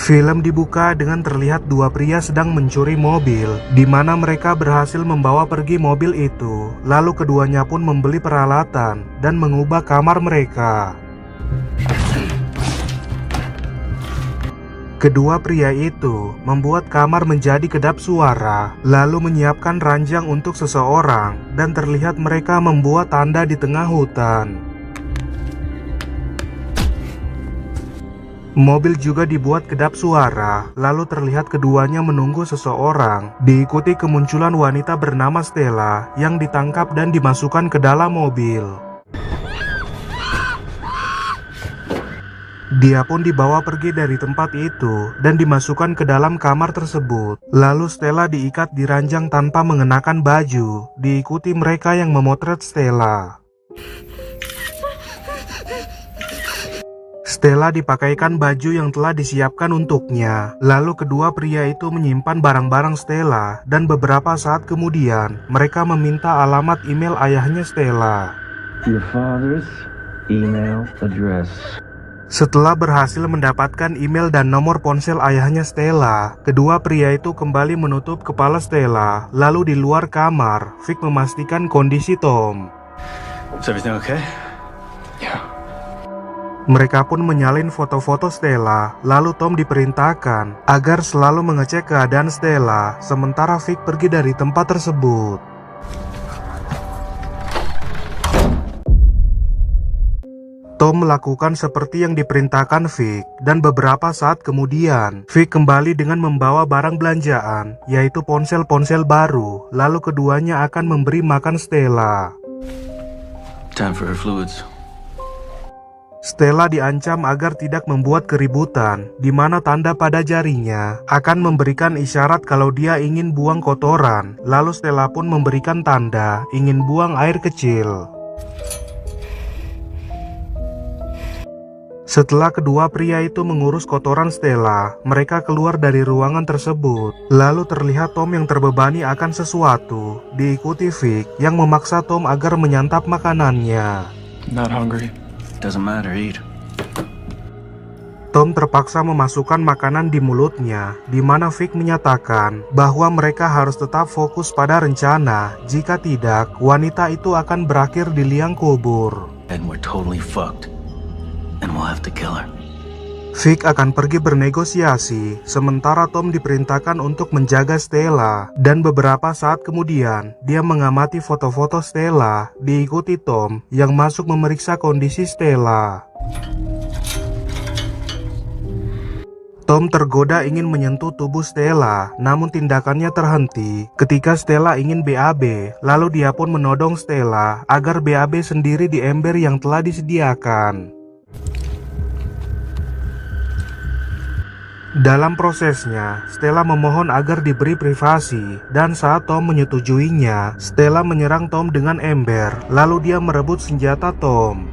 Film dibuka dengan terlihat dua pria sedang mencuri mobil, di mana mereka berhasil membawa pergi mobil itu. Lalu keduanya pun membeli peralatan dan mengubah kamar mereka. Kedua pria itu membuat kamar menjadi kedap suara, lalu menyiapkan ranjang untuk seseorang, dan terlihat mereka membuat tanda di tengah hutan. Mobil juga dibuat kedap suara, lalu terlihat keduanya menunggu seseorang, diikuti kemunculan wanita bernama Stella yang ditangkap dan dimasukkan ke dalam mobil. Dia pun dibawa pergi dari tempat itu dan dimasukkan ke dalam kamar tersebut. Lalu Stella diikat di ranjang tanpa mengenakan baju, diikuti mereka yang memotret Stella. Stella dipakaikan baju yang telah disiapkan untuknya. Lalu kedua pria itu menyimpan barang-barang Stella dan beberapa saat kemudian mereka meminta alamat email ayahnya Stella. Your father's email address. Setelah berhasil mendapatkan email dan nomor ponsel ayahnya Stella, kedua pria itu kembali menutup kepala Stella. Lalu di luar kamar, Vic memastikan kondisi Tom. Is everything okay? Yeah. Mereka pun menyalin foto-foto Stella, lalu Tom diperintahkan agar selalu mengecek keadaan Stella, sementara Vic pergi dari tempat tersebut. Tom melakukan seperti yang diperintahkan Vic, dan beberapa saat kemudian, Vic kembali dengan membawa barang belanjaan, yaitu ponsel-ponsel baru, lalu keduanya akan memberi makan Stella. Time for her fluids. Stella diancam agar tidak membuat keributan, di mana tanda pada jarinya akan memberikan isyarat kalau dia ingin buang kotoran. Lalu Stella pun memberikan tanda ingin buang air kecil. Setelah kedua pria itu mengurus kotoran Stella, mereka keluar dari ruangan tersebut. Lalu terlihat Tom yang terbebani akan sesuatu, diikuti Vic yang memaksa Tom agar menyantap makanannya. Not hungry. Doesn't matter, eat. Tom terpaksa memasukkan makanan di mulutnya, di mana Vic menyatakan bahwa mereka harus tetap fokus pada rencana. Jika tidak, wanita itu akan berakhir di liang kubur. And we're totally fucked. And we'll have to kill her. Vic akan pergi bernegosiasi, sementara Tom diperintahkan untuk menjaga Stella. Dan beberapa saat kemudian, dia mengamati foto-foto Stella, diikuti Tom yang masuk memeriksa kondisi Stella. Tom tergoda ingin menyentuh tubuh Stella, namun tindakannya terhenti ketika Stella ingin BAB. Lalu dia pun menodong Stella agar BAB sendiri di ember yang telah disediakan. Dalam prosesnya, Stella memohon agar diberi privasi, dan saat Tom menyetujuinya, Stella menyerang Tom dengan ember, lalu dia merebut senjata Tom.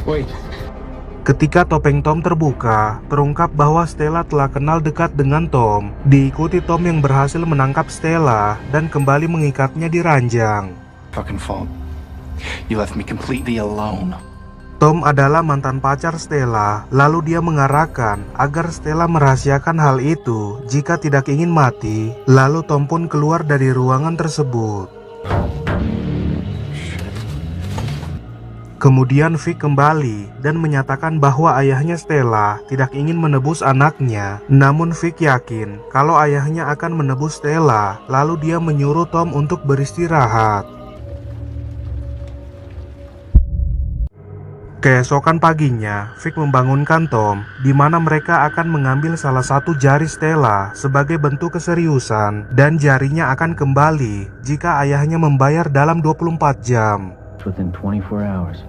Wait. Ketika topeng Tom terbuka, terungkap bahwa Stella telah kenal dekat dengan Tom, diikuti Tom yang berhasil menangkap Stella dan kembali mengikatnya di ranjang. Fucking fault. You left me completely alone. Tom adalah mantan pacar Stella, lalu dia mengarahkan agar Stella merahasiakan hal itu jika tidak ingin mati. Lalu Tom pun keluar dari ruangan tersebut. Kemudian Vic kembali dan menyatakan bahwa ayahnya Stella tidak ingin menebus anaknya. Namun Vic yakin kalau ayahnya akan menebus Stella, lalu dia menyuruh Tom untuk beristirahat. Keesokan paginya, Vic membangunkan Tom, di mana mereka akan mengambil salah satu jari Stella sebagai bentuk keseriusan, dan jarinya akan kembali jika ayahnya membayar dalam 24 jam. Within 24 hours.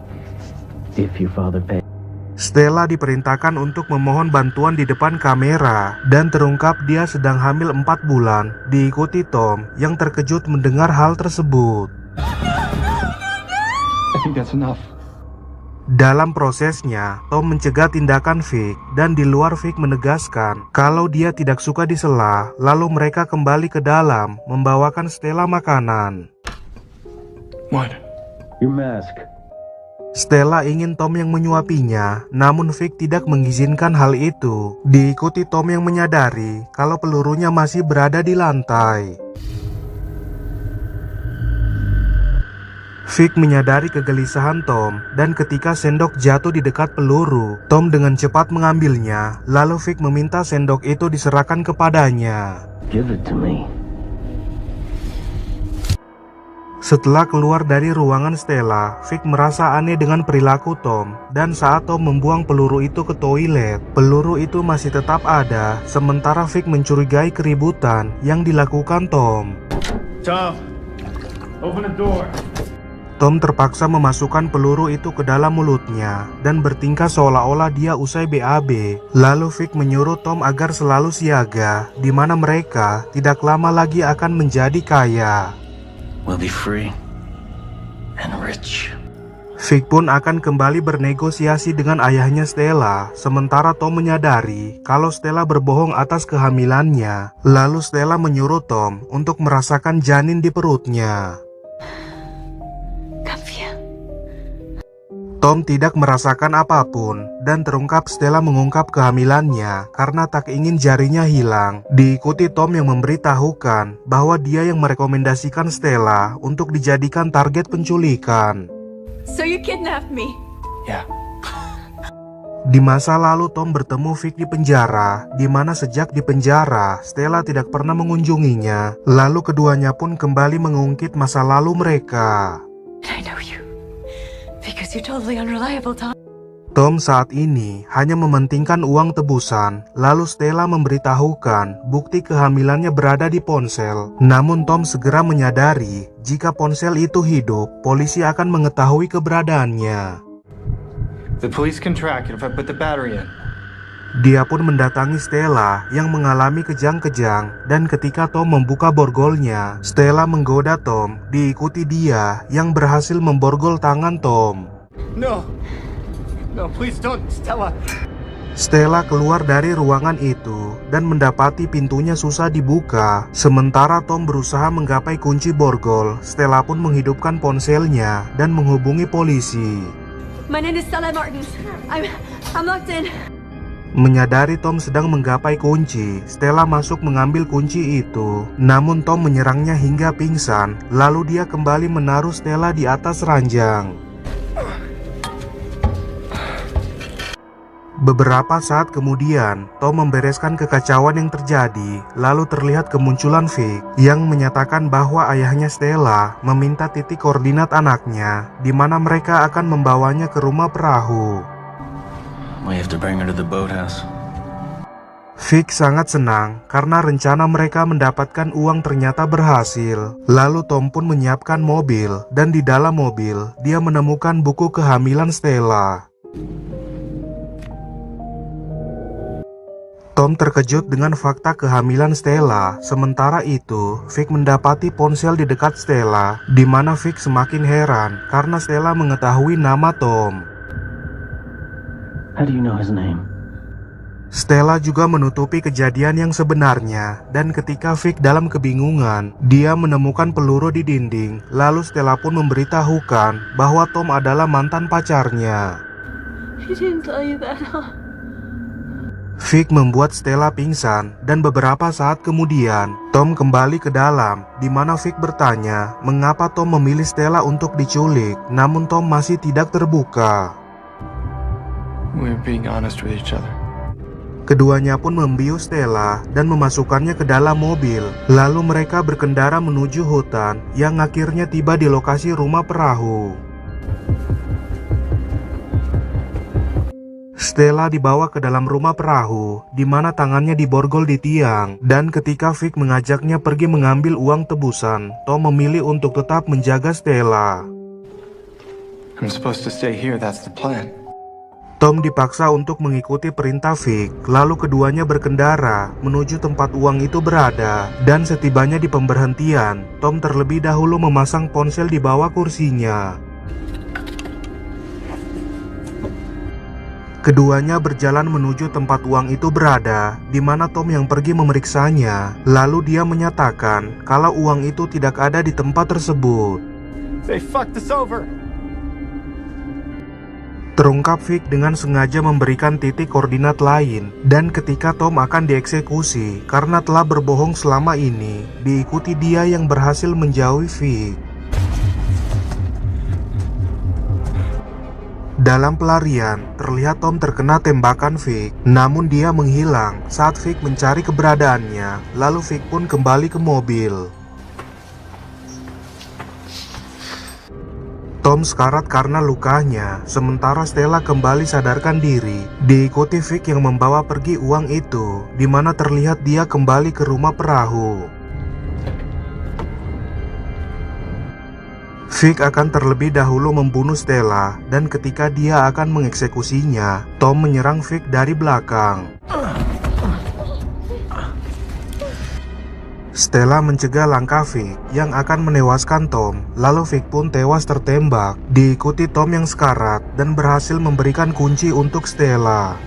If your father pays. Stella diperintahkan untuk memohon bantuan di depan kamera, dan terungkap dia sedang hamil 4 bulan, diikuti Tom yang terkejut mendengar hal tersebut. I think that's enough. Dalam prosesnya, Tom mencegah tindakan Vic, dan di luar Vic menegaskan kalau dia tidak suka disela. Lalu mereka kembali ke dalam, membawakan Stella makanan. What? Your mask. Stella ingin Tom yang menyuapinya, namun Vic tidak mengizinkan hal itu. Diikuti Tom yang menyadari kalau pelurunya masih berada di lantai. Vic menyadari kegelisahan Tom, dan ketika sendok jatuh di dekat peluru, Tom dengan cepat mengambilnya. Lalu Vic meminta sendok itu diserahkan kepadanya. Give it to me. Setelah keluar dari ruangan Stella, Vic merasa aneh dengan perilaku Tom, dan saat Tom membuang peluru itu ke toilet, peluru itu masih tetap ada, sementara Vic mencurigai keributan yang dilakukan Tom. Tom, open the door. Tom terpaksa memasukkan peluru itu ke dalam mulutnya, dan bertingkah seolah-olah dia usai BAB. Lalu Vic menyuruh Tom agar selalu siaga, di mana mereka tidak lama lagi akan menjadi kaya. We'll be free and rich. Vic pun akan kembali bernegosiasi dengan ayahnya Stella, sementara Tom menyadari kalau Stella berbohong atas kehamilannya. Lalu Stella menyuruh Tom untuk merasakan janin di perutnya. Tom tidak merasakan apapun, dan terungkap Stella mengungkap kehamilannya karena tak ingin jarinya hilang. Diikuti Tom yang memberitahukan bahwa dia yang merekomendasikan Stella untuk dijadikan target penculikan. So you kidnapped me? Yeah. Di masa lalu Tom bertemu Vic di penjara, di mana sejak di penjara Stella tidak pernah mengunjunginya. Lalu keduanya pun kembali mengungkit masa lalu mereka. I know you. Because you're totally unreliable, Tom. Tom saat ini hanya mementingkan uang tebusan. Lalu Stella memberitahukan bukti kehamilannya berada di ponsel. Namun Tom segera menyadari jika ponsel itu hidup, polisi akan mengetahui keberadaannya. The police can track it if I put the battery in. Dia pun mendatangi Stella yang mengalami kejang-kejang, dan ketika Tom membuka borgolnya, Stella menggoda Tom, diikuti dia yang berhasil memborgol tangan Tom. No, please don't, Stella. Stella keluar dari ruangan itu dan mendapati pintunya susah dibuka. Sementara Tom berusaha menggapai kunci borgol, Stella pun menghidupkan ponselnya dan menghubungi polisi. My name is Stella Martins. I'm locked in. Menyadari Tom sedang menggapai kunci, Stella masuk mengambil kunci itu. Namun Tom menyerangnya hingga pingsan, lalu dia kembali menaruh Stella di atas ranjang. Beberapa saat kemudian, Tom membereskan kekacauan yang terjadi, lalu terlihat kemunculan Vic yang menyatakan bahwa ayahnya Stella meminta titik koordinat anaknya, di mana mereka akan membawanya ke rumah perahu. We have to bring her to the boathouse. Vic sangat senang karena rencana mereka mendapatkan uang ternyata berhasil. Lalu Tom pun menyiapkan mobil, dan di dalam mobil dia menemukan buku kehamilan Stella. Tom terkejut dengan fakta kehamilan Stella. Sementara itu, Vic mendapati ponsel di dekat Stella, di mana Vic semakin heran karena Stella mengetahui nama Tom. How do you know his name? Stella juga menutupi kejadian yang sebenarnya, dan ketika Vic dalam kebingungan, dia menemukan peluru di dinding. Lalu Stella pun memberitahukan bahwa Tom adalah mantan pacarnya. He didn't tell you that, huh? Vic membuat Stella pingsan, dan beberapa saat kemudian, Tom kembali ke dalam, di mana Vic bertanya mengapa Tom memilih Stella untuk diculik, namun Tom masih tidak terbuka. We're being honest with each other. Keduanya pun membius Stella dan memasukkannya ke dalam mobil. Lalu mereka berkendara menuju hutan yang akhirnya tiba di lokasi rumah perahu. Stella dibawa ke dalam rumah perahu, di mana tangannya diborgol di tiang. Dan ketika Vic mengajaknya pergi mengambil uang tebusan, Tom memilih untuk tetap menjaga Stella. I'm supposed to stay here, that's the plan. Tom dipaksa untuk mengikuti perintah Vic, lalu keduanya berkendara menuju tempat uang itu berada. Dan setibanya di pemberhentian, Tom terlebih dahulu memasang ponsel di bawah kursinya. Keduanya berjalan menuju tempat uang itu berada, di mana Tom yang pergi memeriksanya. Lalu dia menyatakan kalau uang itu tidak ada di tempat tersebut. They fucked us over. Terungkap Vic dengan sengaja memberikan titik koordinat lain, dan ketika Tom akan dieksekusi karena telah berbohong selama ini, diikuti dia yang berhasil menjauhi Vic. Dalam pelarian, terlihat Tom terkena tembakan Vic, namun dia menghilang saat Vic mencari keberadaannya, lalu Vic pun kembali ke mobil. Tom sekarat karena lukanya, sementara Stella kembali sadarkan diri, diikuti Vic yang membawa pergi uang itu, di mana terlihat dia kembali ke rumah perahu. Vic akan terlebih dahulu membunuh Stella, dan ketika dia akan mengeksekusinya, Tom menyerang Vic dari belakang. Stella mencegah langkah Vic yang akan menewaskan Tom, lalu Vic pun tewas tertembak, diikuti Tom yang sekarat dan berhasil memberikan kunci untuk Stella.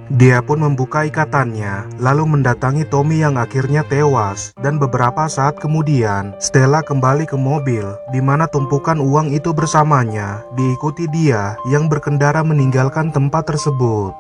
Dia pun membuka ikatannya, lalu mendatangi Tommy yang akhirnya tewas, dan beberapa saat kemudian, Stella kembali ke mobil, di mana tumpukan uang itu bersamanya, diikuti dia yang berkendara meninggalkan tempat tersebut.